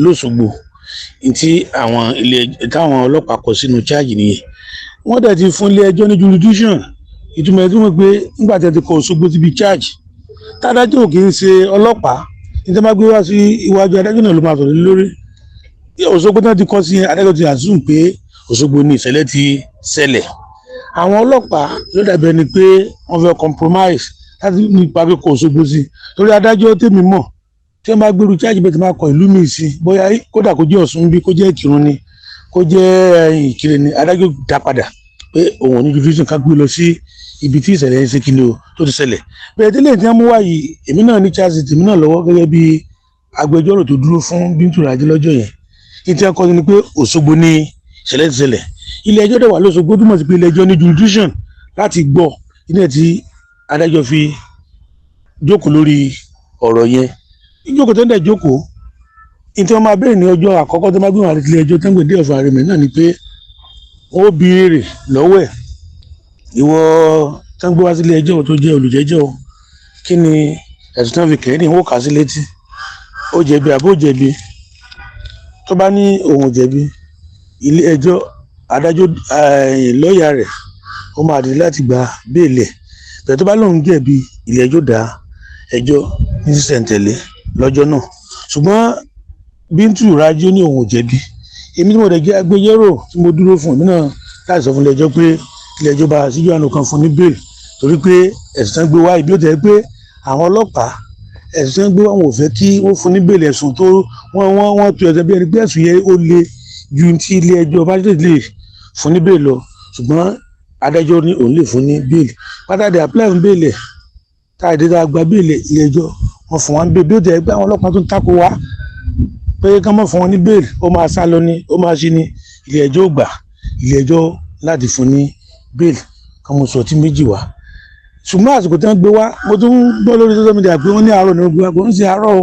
l'Óṣogbo tí táwọn ọlọ́pàá kọ sínú charge nìyẹn. Wọ́n dẹ̀ ti fún ilé ẹjọ́ ní jurisdiction. Ìtumọ̀ ẹ̀ tí wọ́n pé nígbà tí ẹ ti kọ Òṣogbo síbi charge tádájọ́ kì í ṣe ọlọ́pàá ní tí wọ́n bá gbé wá sí iwájú adájọ́ náà ló máa sọ̀rọ̀ lórí. Òṣogbo náà ti kọ́ sí adájọ́ ti assume pé Òṣogbo ni ìṣẹ̀lẹ̀ ti ṣẹlẹ̀. Àwọn ọlọ́pàá ló dàbí ẹni pé wọ́n fẹ́ compromise láti nípa pé kò Òṣogbo sí torí adájọ́ tèmi mọ̀ tí wọ́n bá gbèrú charge bẹ́ẹ̀ tí wọ́n máa kọ ìlú mi sí bóyá kódà kó jẹ́ Ọ̀ṣun bí kó jẹ́ Ìkìrun ni kó jẹ́ Ìkirè ni adájọ́ dá padà pé òun ò ní jurisdiction ká gbé lọ sí ibi tí ìṣẹ̀lẹ̀ yẹn ṣe kí ni o tó ti ṣẹlẹ̀. Bẹ́ẹ̀ tí lè tí wọ́n mú wá yìí èmi náà ní charge tèmi náà lọ́wọ́ gẹ́gẹ́ bí agbẹjọ́rò tó dúró fún Bintu Raji lọ́jọ́ yẹn. Kí tí wọ́n kọ́ ni pé Òṣogbo ni ìṣẹ̀lẹ̀ ti ṣẹlẹ̀. Ilé ẹjọ́ dẹ̀ wà l'Óṣogbo túmọ̀ sí pé ilé ẹjọ́ ní jurisdiction láti gbọ́ ilé tí adájọ́ fi jókòó lórí ọ̀rọ̀ yẹn. Ìjókòó tó ń dẹ̀ jókòó ní tí wọ́n máa béèrè ní ọjọ́ àkọ́kọ́ tó máa gbé wọn àti ilé ẹjọ́ tó ń gbé day of arraignment náà ni pé ó béèrè lọ́wọ́ ẹ̀ ìwọ tó ń gbé wá sí ilé ẹjọ́ tó jẹ́ olùjẹ́jọ́ kí ni ẹ̀sùn tó ń fi kẹ́ni wọ́n kà sí létí ó jẹ̀bi àbó jẹ̀bi. Tó bá ní òun jẹ̀bi ilé ẹjọ́ adájọ́ lọ́ọ̀yà rẹ̀ ó máa dé láti gba béèlì ẹ̀. Bẹ́ẹ̀ tó bá lóun jẹ̀bi ilé ẹjọ́ dá ẹjọ́ ní sísẹ̀ntẹ̀lé lọ́jọ́ náà. Ṣùgbọ́n Bintu Raji ní òun jẹ̀bi. Èmi tí mo dẹ̀ jẹ́ agbẹjọ́rò tí mo dúró fún èmi náà láti sọ fún ilé ẹjọ́ pé ilé ẹjọ́ bá síjú àánú kan fún ní bẹ́ẹ̀lì torí pé ẹ̀sùn tán gbé wá ibi ó tẹ̀ pé àwọn ọlọ́pàá ẹ̀sùn gbé wọn ò fẹ́ kí wọ́n fún ní bẹ́ẹ̀lì ẹ̀sùn tó wọ́n tu ẹ̀sẹ̀ bí ẹni pé ẹ̀sùn yẹn ó le ju ti ilé ẹjọ́ májísírèètì lè fún ní bẹ́ẹ̀lì lọ ṣùgbọ́n adájọ́ ní òun lè fún ní bẹ́ẹ̀lì pátádé apply fún bẹ́ẹ̀lì táàdé tá a gba bẹ́ẹ̀lì ilé ẹjọ́ wọn fún wọn ní bẹ́ẹ̀lì bí ó tẹ̀ pé àwọn ọlọ́pàá tó ń takò wá pé ká má fún wọn ní bẹ́ẹ̀lì ó máa sá lọ ní ó máa ṣe ní ilé ẹjọ́ gbà ilé ẹjọ́ láti fún ní bẹ́ẹ̀lì kan mo sọ tí méjì wá ṣùgbọ́n àsìkò tí wọ́n gbé wá mo tún gbọ́ lórí social media pé wọ́n ní àárọ̀ ní gbé wá kò ń ṣe àárọ̀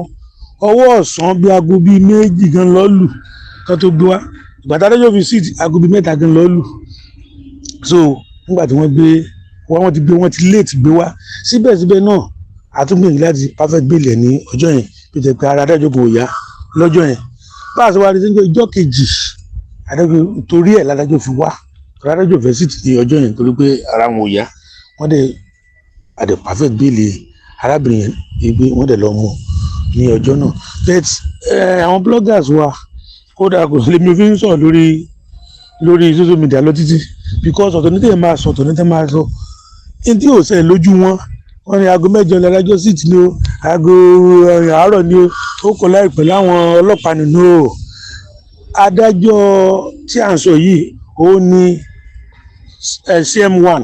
ọwọ́ ọ̀sán bí aago bíi méjì gan lọ́ọ̀lù kan tó gbé wá ìgbà tá a dájọ́ fi sí aago bíi mẹ́ta gan lọ́ọ̀lù so nígbà tí wọ́n gbé wọ́n ti gbé wọ́n ti late gbé wá síbẹ̀síbẹ̀ náà àtúngbìyànjú láti perfect bail ẹ̀ ní ọjọ́ yẹn bí tẹ̀ pé ara adájọ́ kò yá lọ́jọ́ yẹn bá a sọ wá rí sí ìjọ́ kejì adájọ́ torí ẹ̀ ládájọ́ fi wá adájọ́ fẹ́ sí ti ọjọ́ yẹn torí pé ara wọn ò yá wọ́n dẹ̀ àdè perfect bail arábìnrin yẹn gbé wọ́n dẹ̀ lọ mú ní ọjọ́ náà but àwọn bloggers wa kódà kò lèmi fi ń sọ̀rọ̀ lórí social media lọ títí because ọ̀tọ̀ ní tẹ̀ máa sọ ọ̀tọ̀ ní tẹ̀ máa sọ ní tí ò sẹ́ lójú wọn ní aago 8 ní adájọ́ sí ti ní o aago àárọ̀ ní o ó kọ láì pẹ̀lú àwọn ọlọ́pàá nínú o adájọ́ tí à ń sọ yìí ó ní CM1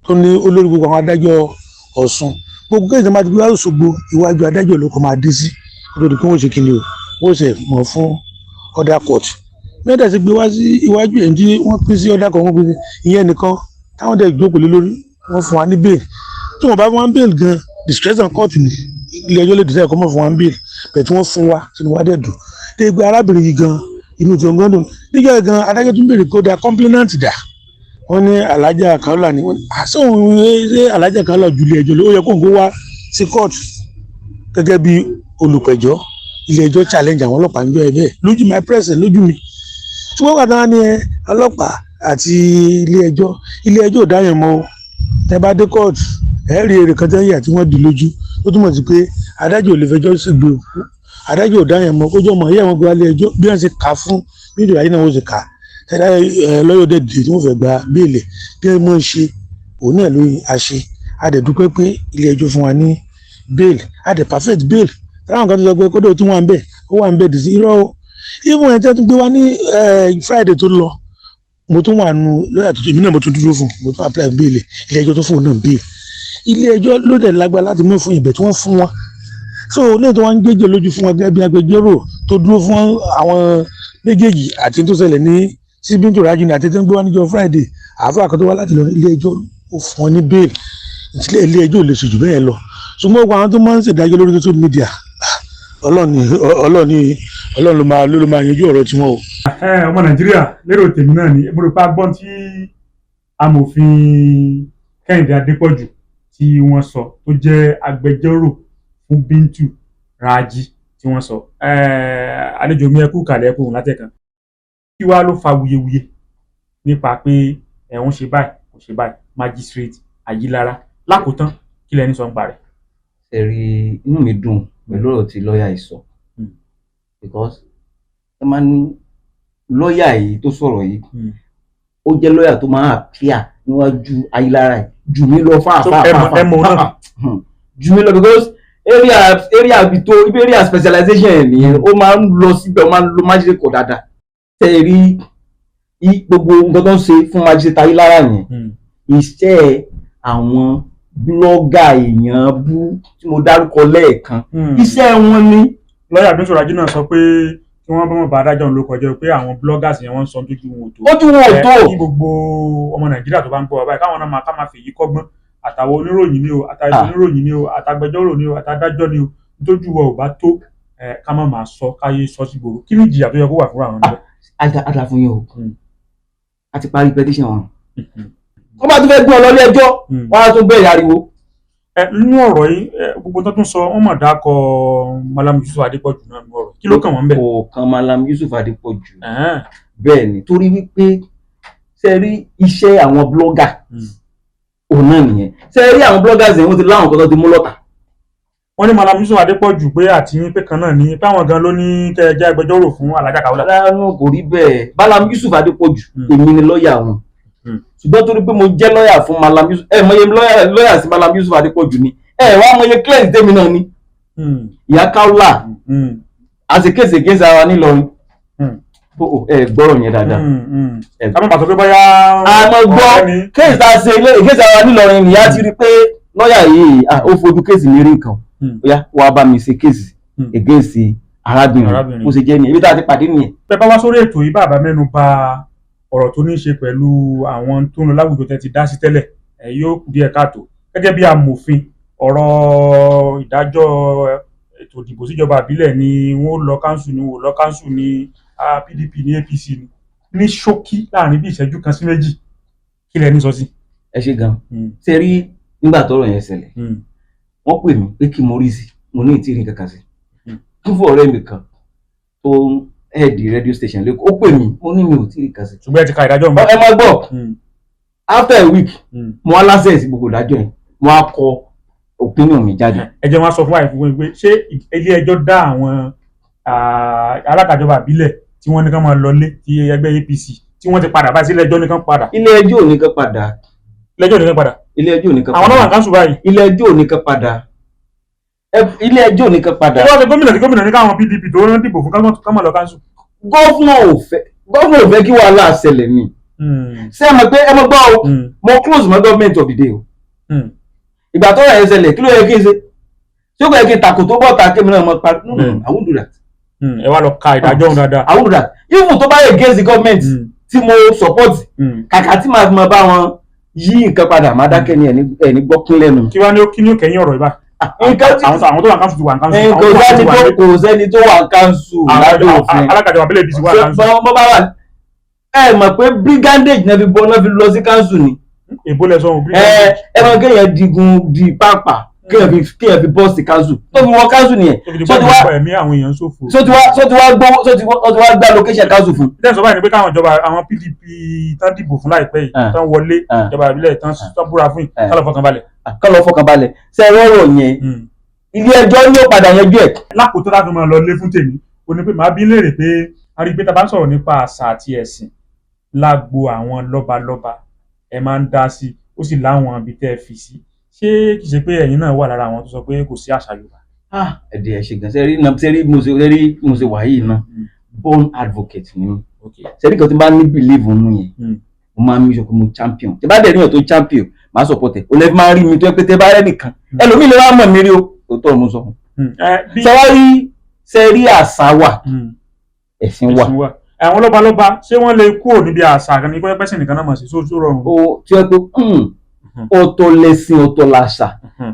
tó ní olórí gbogbo àwọn adájọ́ Ọ̀ṣun gbogbo kéde máa ti gbé wá Òṣogbo iwájú adájọ́ ló kọ́ máa dé sí kó tó di kí wọ́n ṣe kí ni o wọ́n ṣe mọ̀ fún order court mẹ́ta ti gbé wá sí iwájú ẹ̀ tí wọ́n pín sí order court wọ́n pín sí ìyẹn nìkan táwọn dẹ̀ jókòó lé lórí wọ́n fún wa ní bail tí wọ́n bá fún wa ní bail gan discretion court ni ilé ẹjọ́ lè decide kó mọ̀ fún wa ní bail bẹ̀ tí wọ́n fún wa sínú wa dẹ̀ dùn dé gbé arábìnrin yìí gan inú tí wọ́n gan dùn nígbà gan adájọ́ tún béèrè kó da complainant dà wọ́n ní alájà Kaola ni wọ́n àsóhun ṣe alájà Kaola ju ilé ẹjọ́ lọ ó yẹ kó ń kó wá sí court gẹ́gẹ́ bí olùpẹ̀jọ́ ilé ẹjọ́ challenge àwọn ọlọ́pàá níjọ́ ẹ bẹ́ẹ̀ lójú my press lójú mi ṣùgbọ́n wà náà ni ọlọ́pàá àti ilé ẹjọ́ ò dáyàn mọ́ tẹ́ bá dé court ẹ rí èrè kan tẹ́yìn àti wọ́n di lójú ó túmọ̀ sí pé adájọ́ ò lè fẹjọ́ ṣègbè òkú adájọ́ ò dáyàn mọ́ kójọ́ mọ̀ ẹ̀yẹ́ wọn gba ilé ẹjọ́ bí wọ́n ṣe kà fún nídìí ayé náà wọ́n ṣe kà tẹ́lá lọ́yọ̀ dẹ̀ dìde tí wọ́n fẹ́ gba béèlì bí wọ́n mọ̀ ṣe òun náà ló a ṣe a dẹ̀ dúpẹ́ pé ilé ẹjọ́ fún wa ní béèlì a dẹ̀ perfect béèlì táwọn kan tó sọ pé kódò tí wọ́n wà ń bẹ̀ dì sí irọ́ o even ẹ̀ tẹ́ tún gbé wá ní Friday tó lọ mo tún wà nù lọ́yà tuntun èmi náà mo tún dúró fún mo tún apply béèlì ilé ẹjọ́ tó fún un náà béèlì ilé ẹjọ́ ló dẹ̀ lágbára láti mú fún ibẹ̀ tí wọ́n fún wọn so lẹ́yìn tó wọ́n ń gbéjọ lójú fún wọn gẹ́gẹ́ bí agbẹjọ́rò tó dúró fún àwọn méjèèjì àti tó ṣẹlẹ̀ ní síbíntò rájú ní àti tó ń gbé wá níjọ́ Friday àáfàá kan tó wá láti lọ ilé ẹjọ́ ó fún wọn ní béèlì ìtìlẹ̀ ilé ẹjọ́ ò lè ṣèjú bẹ́ẹ̀ lọ ṣùgbọ́n gbogbo àwọn tó máa ń ṣèdájọ́ lórí social media Ọlọ́run ló máa yanjú ọ̀rọ̀ tiwọn o. ọmọ Nàìjíríà lérò tèmi náà ni mo rò pé agbọ́n tí amòfin Kẹ́hìndé Adépọ̀jù tí wọ́n sọ tó jẹ́ agbẹjọ́rò fún Bíntù Rájí tí wọ́n sọ àlejò mi ẹkú kàlẹ́ ẹkú òun látẹ̀kan kí wàá ló fa wuyewuye nípa pé ẹ̀wọ̀n ṣe báyìí kò ṣe báyìí Magistrate Ayilara lákòótán kí lẹni sọ ń parẹ́. ẹ̀rí inú mi dùn pẹ̀lú ọ̀rọ̀ tí lọ́ọ̀yà yìí sọ because ẹ máa ní lọ́ọ̀yà yìí tó sọ̀rọ̀ yìí ó jẹ́ lọ́ọ̀yà tó máa appear níwájú Ayilara yìí jù mí lọ fáfáfáfá jù mí lọ because area bi tó ibi area specialization ẹ̀ nìyẹn ó máa ń lọ síbẹ̀ ó máa ń lo Magistrate court dáadáa tẹ́ ẹ rí gbogbo nǹkan tó ń ṣe fún Magistrate Ayilara yẹn iṣẹ́ àwọn blogger èèyàn bú tí mo dárúkọ lẹ́ẹ̀kan iṣẹ́ wọn ni. lọ́yà Bíntù Rájí náà sọ pé kí wọ́n bá wọn bá adájọ́ ló kọjá pé àwọn bloggers yẹn wọ́n ń sọ tójú wọn ò tó. ojú wọn ò tó. kí gbogbo ọmọ Nàìjíríà tó bá ń gbọ́ wa báyìí káwọn náà ká máa fèyí kọ́gbọ́n àtàwọn oníròyìn ni o àtàwọn oníròyìn ni o àtàgbẹjọ́rò ni o àtàdájọ́ ni o tójú wọn ò bá tó ká má máa sọ káyé sọ sí gbòòrò kí ni ìjìyà tó yẹ kó wà fún àwọn ọmọdé. àdà fún yẹn o a ti parí petition wọn wọ́n bá tún fẹ́ gbé ọ lọ́lé ẹjọ́ wọ́n á tún bẹ̀rẹ̀ ariwo. nínú ọ̀rọ̀ yìí gbogbo tó tún sọ wọ́n mọ̀ dákọ̀ Malam Yusuf Adépọ̀jù náà nínú ọ̀rọ̀ kí ló kàn wọ́n bẹ̀. kò kan Malam Yusuf Adépọ̀jù bẹ́ẹ̀ ni torí wípé ṣe rí iṣẹ́ àwọn blogger òun náà nìyẹn ṣe rí àwọn bloggers yẹn wọ́n ti láwọn kan tó ti mú lọ́tà. wọ́n ní Malam Yusuf Adépọ̀jù pé àti pé kan náà ní páwọn gan ló ní kẹ́ ẹ jẹ́ agbẹjọ́rò fún Alájà Kaola. rárá kò rí bẹ́ẹ̀ Malam Yusuf Adépọ̀jù èmi ni lọ́ọ̀yà wọn ṣùgbọ́n torí pé mo jẹ́ lọ́ọ̀yà fún Malam Yusuf mọ̀ye lọ́ọ̀yà sí Malam Yusuf Adépọ̀jù ni wá mọ iye claims tèmi náà ní ìyá Kaula àti kéèsì against ara nílọrin gbọ́rọ̀ yẹn dáadáa. kámi pàtó pé bóyá. àmọ́ gbọ́ kéèsì tá a ṣe kéèsì ara nílọrin nìyá ti rí pé lọ́ọ̀yà yìí ó fojú kéèsì mi rí nǹkan bóyá wàá bá mi ṣe kéèsì against arábìnrin bó ṣe jẹ́ nìyẹn ibi tá a ti pàdé nìyẹn. pé bá wá sórí ètò yìí bàbá mẹ́nu bà ọ̀rọ̀ tó ní í ṣe pẹ̀lú àwọn tó ń lọ láwùjọ tẹ́ ti dá sí tẹ́lẹ̀ yóò kù díẹ̀ káàtó gẹ́gẹ́ bí amòfin ọ̀rọ̀ ìdájọ́ ètò ìdìbò síjọba àbílẹ̀ ni wọ́n lọ káńsù ni wọ́n lọ káńsù ni PDP ní APC ni ní ṣókí láàrin bí ìṣẹ́jú kan sí méjì kí lẹ ní sọ sí. ẹ ṣe gan ṣe rí nígbà tọ́rọ̀ yẹn ṣẹlẹ̀ wọ́n pè mí pé kí mo rí sí mo ní ìtìrìn kankan sí kí fún ọ̀rẹ́ mi kan tó head radio station lẹ́kọ̀ọ́ ó pè mí mo ní mi ò tí ì kàn sí. ṣùgbọ́n ẹ ti ka ìdájọ́ mi. ẹ máa gbọ́ after a week mo wá lásẹ̀ sí gbogbo ìdájọ́ yẹn mo á kọ opinion mi jáde. ẹ jẹ́ wọn sọ fún àìfún pé ṣé ilé ẹjọ́ dá àwọn alákàjọba àbílẹ̀ tí wọ́n ní ká máa lọlé ti ẹgbẹ́ APC tí wọ́n ti padà báyìí sí ilé ẹjọ́ nìkan padà. ilé ẹjọ́ ò ní kan padà. ilé ẹjọ́ nìkan padà. ilé ẹjọ́ ò ní kan padà. àwọn náà wà káńsù báyìí. ilé ẹjọ́ ò ní kan padà. ilé ẹjọ́ ò ní kan padà. ìwọ́n ti gómìnà tí gómìnà ní káwọn PDP tó ń dìbò fún kámọ̀ lọ káńsù. gọ́fúnà ò fẹ́ kí wàhálà ṣẹlẹ̀ ni. ṣé ẹ mọ̀ pé ẹ mọ̀ gbọ́ o mo close my government of the day o. ìgbà tó yẹ ṣẹlẹ̀ kí ló yẹ kí n ṣe ṣé ó kọ́ yẹ kí n takò tó bọ̀ ta kí mi náà mọ̀ parí. I won't do that. ẹ wá lọ ka ìdájọ́ òun dáadáa. I won't do that. even tó bá yẹ against the government tí mo support kàkà tí màá fi máa bá wọn yí nǹkan padà má dákẹ́ ní ẹni gbọ́ kún lẹ́nu. kí wá ní ó kẹ́yìn ọ̀rọ̀ ìbá. àwọn tó wà káńsù ti wà káńsù. kò sẹ́ni tó wà káńsù lábẹ́ òfin. alákàjọba abẹ́lẹ̀ APC wà káńsù. bọ́ bá wà ẹ mọ̀ pé brigandage náà fi lọ sí káńsù ni. èbó lẹ sọ ẹ mọ̀ kéèyàn digun di pápá kéèyàn fi bọ́ sí káńsù tó fi wọ káńsù nìyẹn. so ti wá ẹ̀mí àwọn èèyàn ṣòfò. so ti wá gbá location káńsù fún. ilé ìsọ̀bá yìí ni pé káwọn ìjọba àwọn PDP tán dìbò fún láìpẹ́ yìí tán wọlé ìjọba ìbílẹ̀ tán búra fún yìí kán lọ fọkànbalẹ̀. kán lọ fọkànbalẹ̀ ṣe rọrọ yẹn ilé ẹjọ́ ni ó padà yanjú ẹ̀. lákòótó láti máa lọ lé fún tèmi ó ní pé màá bí léèrè pé a rí i pé tá a bá ń sọ̀rọ̀ nípa àṣà àti ẹ̀sìn lágbo àwọn lọ́balọ́ba ẹ máa ń dá sí ó sì láwọn ibi tẹ́ ẹ fi sí ṣé kì í ṣe pé ẹ̀yin náà wà lára àwọn tó sọ pé kò sí àṣà Yorùbá. ẹ̀dẹ̀ ẹ̀ ṣe gan sẹ́rí mo ṣe wà yìí náà born advocate ni sẹ́rí kan tí bá ní believe nínú yẹn mo máa ń mí sọ pé mo champion tí bá dẹ̀ níyàn tó champion máa support ẹ̀ o lè máa rí mi tó yẹ pé tẹ́ bá rẹ́ nìkan ẹlòmíì lè wá mọ̀ mí rí o òótọ́ mo sọ fún sẹ́rí àṣà wà ẹ̀sìn wà. àwọn lọ́balọ́ba ṣé wọ́n lè kúrò níbi àṣà kan ní pẹ́sìn nìkan náà mọ̀ sí sóòtú rọrùn. o tí wọ́n pé ọ̀tọ̀ lẹ̀sìn ọ̀tọ̀ làṣà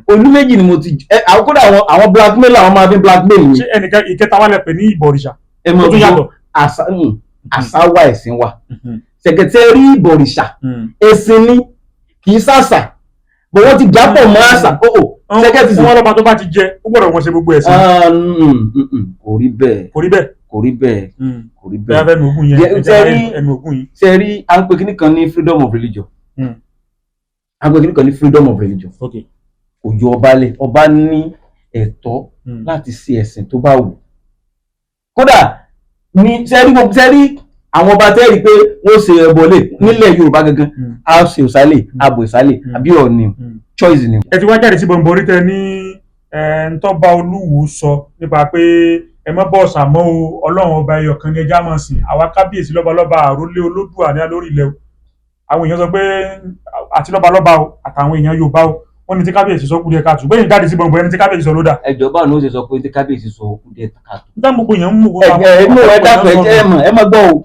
olú méjì ni mo ti kódà àwọn blackmail àwọn máa fi blackmail mi. ṣé ẹnìkan ìkẹta wà lẹ pè ní ìbọ̀rìṣà. ẹ mọ̀ tó àṣà wà ẹ̀sìn wà sẹ̀kẹ̀tẹ̀rì ìbọ̀rìṣà ẹ̀sìn ni kì í ṣàṣà bọ̀ wọ́n ti jápọ̀ mọ́ àṣà sẹ́kẹ̀tì sí. wọ́n lọ́ba tó bá ti jẹ ó gbọ́dọ̀ wọ́n ṣe gbogbo ẹ̀sìn. kò rí bẹ́ẹ̀ kò rí bẹ́ẹ̀ kò rí bẹ́ẹ̀ kò rí bẹ́ẹ̀. bẹ́ẹ̀ ẹnu ogun yẹn ẹnu ogun yìí. sẹ́rí à ń pè kíní kan ní freedom of religion à ń pè kíní kan ní freedom of religion kò yọ ọba lẹ̀ ọba ní ẹ̀tọ́ láti ṣe ẹ̀sìn tó bá wù. kódà ní sẹ́rí àwọn ọba tẹ́rì pé wọ́n ṣe ẹbọlé nílẹ̀ Yorùbá gangan a ṣe òsàlẹ̀ àbò ìsàlẹ̀ àbí ọ̀nì choice ni. ẹ ti wá jáde sí bọ̀m̀bọ̀rí tẹ ní ntọ́ba Olúwo sọ nípa pé ẹ má bọ́ ọ̀sà mọ́ o Ọlọ́run ọba ẹyọ kan ní ẹja máa sìn àwa kábíyèsí lọ́balọ́ba àrólé Olódùà ní lórí ilẹ̀ o àwọn èèyàn sọ pé àti lọ́balọ́ba o àtàwọn èèyàn Yorùbá o wọ́n ní tí kábíyèsí sọ kú díẹ̀ káàtó gbẹ̀yìn jáde sí bọ̀m̀bọ̀rí ní tí kábíyèsí sọ ló dà. ẹjọ́ báwo ni ó ṣe sọ pé tí kábíyèsí sọ kú díẹ̀ káàtó. nígbà gbogbo èèyàn ń mú wọn. ẹ dákun ẹ mọ̀ gbọ́ o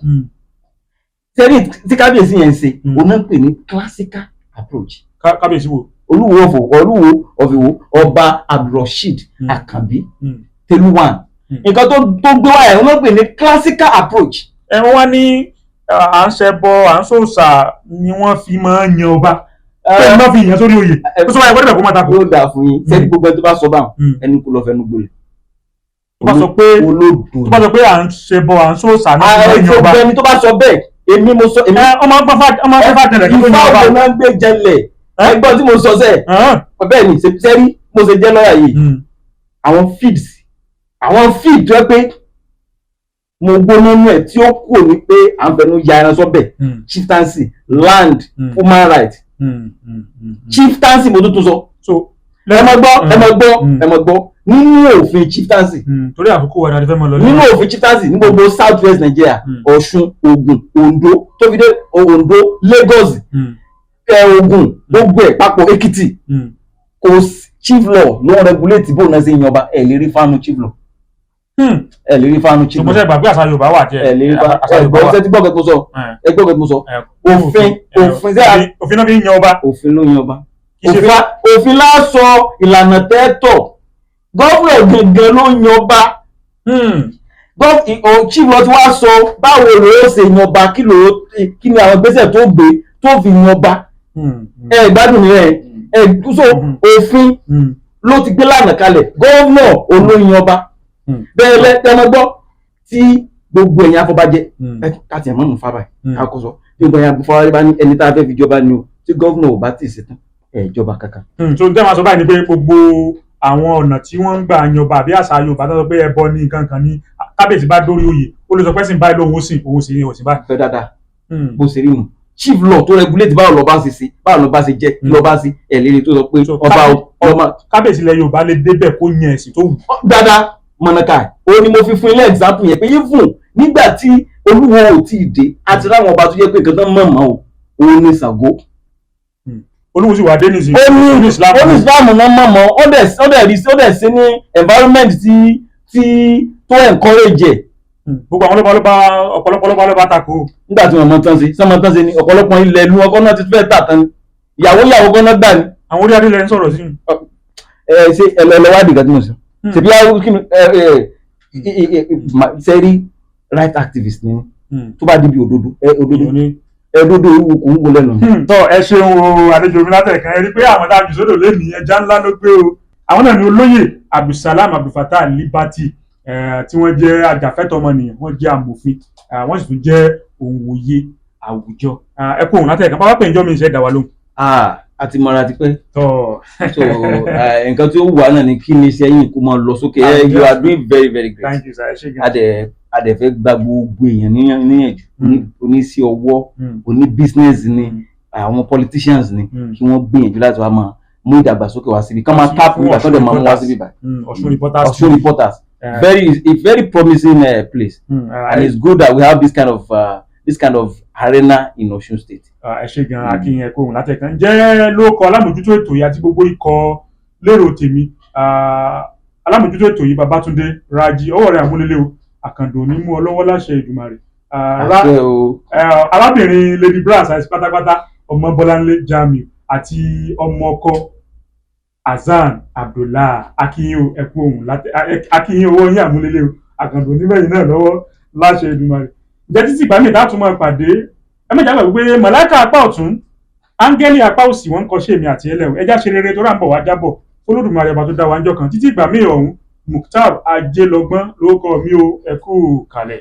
sẹ́rí tí kábíyèsí yẹn ń ṣe òun náà ń pè ní classical approach. kábíyèsí wo. Olúwo ọ̀fìwò ọba Abdulrasheed Àkànbí Tẹlúwàn nǹkan tó gbé wáyà òun náà ń pè ní classical approach. wọ́n wá ní à ń ṣẹbọ à ń ṣòòṣà ni wọ́n fi máa ń yan ọba pé má fi yàn sórí oyè tó sọ wáyà gbọ́dọ̀ kó má ta kó. yóò dà fún yín sẹ́ni gbogbo ẹni tó bá sọ báwọn ẹni kó lọ fẹnu gbolẹ̀. tó bá sọ pé à ń ṣẹbọ à ń ṣòòṣà ni wọ́n yan ọba. ẹni tó bá sọ bẹ́ẹ̀ èmi mo sọ èmi. ọmọ afẹ́fà tẹ̀lẹ̀ kí ló yan ọba. ìfá òun náà ń gbé jẹlẹ̀ ẹgbọ́n tí mo sọ sẹ́ẹ̀ bẹ́ẹ̀ ni sẹ́rí mo ṣe jẹ́ lọ́yà yìí àwọn feed tó yẹ pé mo gbóná nú ẹ̀ tí ó kù ní pé à ń fẹnu ya ẹran sọ́bẹ̀ chieftaincy land human right chieftaincy mo tún sọ ẹ mọ̀ gbọ́ nínú òfin chieftaincy torí àkókò wa dáadé fẹ́ mọ́ lọ nínú òfin chieftaincy ní gbogbo south west Nigeria Ọ̀ṣun Ògùn Oǹdó tó fi dé Oǹdó Lagos Ògùn gbogbo ẹ̀ papọ̀ Èkìtì kò chief law ló ń regulate bó náà ṣe yan ọba ẹ̀ lè rí fáánù chief law ẹ̀ lè rí fáánù chief law ṣùgbọ́n ṣe gbàgbé àṣà Yorùbá wà jẹ́ ẹ̀ lè rí fáánù ẹgbẹ́ mo sọ òfin náà fi ń yan ọba òfin ló yan ọba òfin lá sọ ìlànà tẹ́tọ̀ gọ́ọ̀nà gangan ló yan ọba chief law ti wá sọ báwo ló ṣe yan ọba kí ni àwọn ìgbésẹ̀ tó gbé tó fi yan ọba gbádùn nìyẹn so òfin ló ti gbé lànà kalẹ̀ gọ́ọ̀nà olóyin ọba bẹ́ẹ̀ tẹ́mọ́gbọ́ tí gbogbo ẹ̀yin afọbajẹ káti ẹ̀mọ́ nù fábà kákọ́sọ tí gbogbo ẹ̀yin afọbajẹ bá ní ẹni tá a fẹ́ fi jọba ni o tí gọ́ọ̀nà ò bá tì í ṣetán ìjọba kankan. tó ń tẹ́ máa sọ báyìí ni pé gbogbo àwọn ọ̀nà tí wọ́n ń gbà yan ọba àbí àṣà Yorùbá tó sọ pé ẹbọ ní nǹkan kan ní kábíyèsí bá dórí oyè ó lè sọ pé sìn báyìí lóhun ó sìn òsìn báyìí. fẹ́ dáadáa bó ṣe rí mu chief law tó regulate báwo lọ́ba ṣe ṣe báwo lọ́ba ṣe jẹ́ lọ́ba ṣe ẹ̀lẹ́rìí tó sọ pé ọba kábíyèsí ilẹ̀ Yorùbá lè débẹ̀ kó yan ẹ̀sìn tó wù. dáadáa mọ̀nàkà ó ní mo fi fún ilé example yẹn pé even nígbà tí Olúwo ò tí ì dé àti láwọn ọba tó jẹ́ pé nǹkan tán mọ̀ọ́mọ́ o òun ní Ṣàngó. Olúwo sì wà dé nìsín. ó ní Islam náà mọ̀ọ́mọ́ ó dẹ̀ sí ní environment tí tó encourage ẹ̀. gbogbo àwọn ọ̀pọ̀lọpọ̀ lọ́ba tako. nígbà tí wọ́n mọ̀ tán sí sọ́mọ tán sí ni ọ̀pọ̀lọpọ̀ ilẹ̀ ìlú ọkọ náà ti fẹ́ tà tán ni ìyàwó kan náà gbà ni. àwọn orí adé lẹ́yìn sọ̀rọ̀ sí. ṣe ẹlọ́wádìí kan tí mo sọ. ṣèbí sẹ́rí right activist ni tó bá débi òdodo ìwò kò ń wo lẹ́nu. tọ́ ẹ ṣeun o àlejò mi látẹ̀kan ẹ rí pé àwọn dájú sódò lẹ́nu ẹja ńlá ló gbé o àwọn náà ni olóyè Abdulsalam Abdulfatah Liberty tí wọ́n jẹ́ ajàfẹ́tọ̀ọ́ ọmọnìyàn wọ́n jẹ́ amòfin wọ́n sì tún jẹ́ òǹwòye àwùjọ ẹ kú òun látẹ̀kan pápá pé ìjọ mi ṣe dá wa lóhùn. àti mọ̀ra ti pẹ́. tọ́ so nǹkan tí ó wà náà ni kí ni iṣẹ́ yìí kó máa lọ sókè you are doing very very great. thank you sir ẹ ṣé gan. adẹ̀fẹ́ gba gbogbo èèyàn níyànjú oníṣẹ́ ọwọ́ oní business ni àwọn politicians ni kí wọ́n gbìyànjú láti wá máa mú ìdàgbàsókè wá síbi kán máa tap nígbà tó dẹ̀ máa mú wá síbi báyìí. Ọ̀ṣun Reporters very promising place and it's good that we have this kind of arena in Osun State. ẹ ṣé gan akínyẹn kó òun látẹ̀kan jẹ́ ló kọ alámòjútó ètò yìí àti gbogbo ikọ̀ lérò tèmi alámòjútó ètò yìí Babátúndé Rájí ọwọ́ rẹ̀ àmúlélé o àkàndò ní mú ọ lọ́wọ́ láṣẹ Èdùmàrè arábìnrin Lady Brass àti pátápátá ọmọ Bọ́láńlé Jamiu àti ọmọ ọkọ Hasan Abdullah akínyìn ẹkú ohun akínyìn owó yín àmúlélé o àkàndò níbẹ̀yìn náà lọ́wọ́ láṣẹ Èdùmàrè jẹ́ títí ìgbà mìíràn tó máa pàdé ẹ mẹ́jà gbà wípé màláíkà apá ọ̀tún áńgẹ́lì apá òsì wọn ń kọ́ṣẹ́ mi àti ẹlẹ́wọ̀ ẹjá ṣe rere tó rà ń bọ̀ wá jábọ̀ Olódùmarè ọba tó dá wa ń jọ kan títí ìgbà mìíràn ọ̀hún Mukhtar Ajélọgbọ́n lórúkọ mi o ẹ kú kalẹ̀.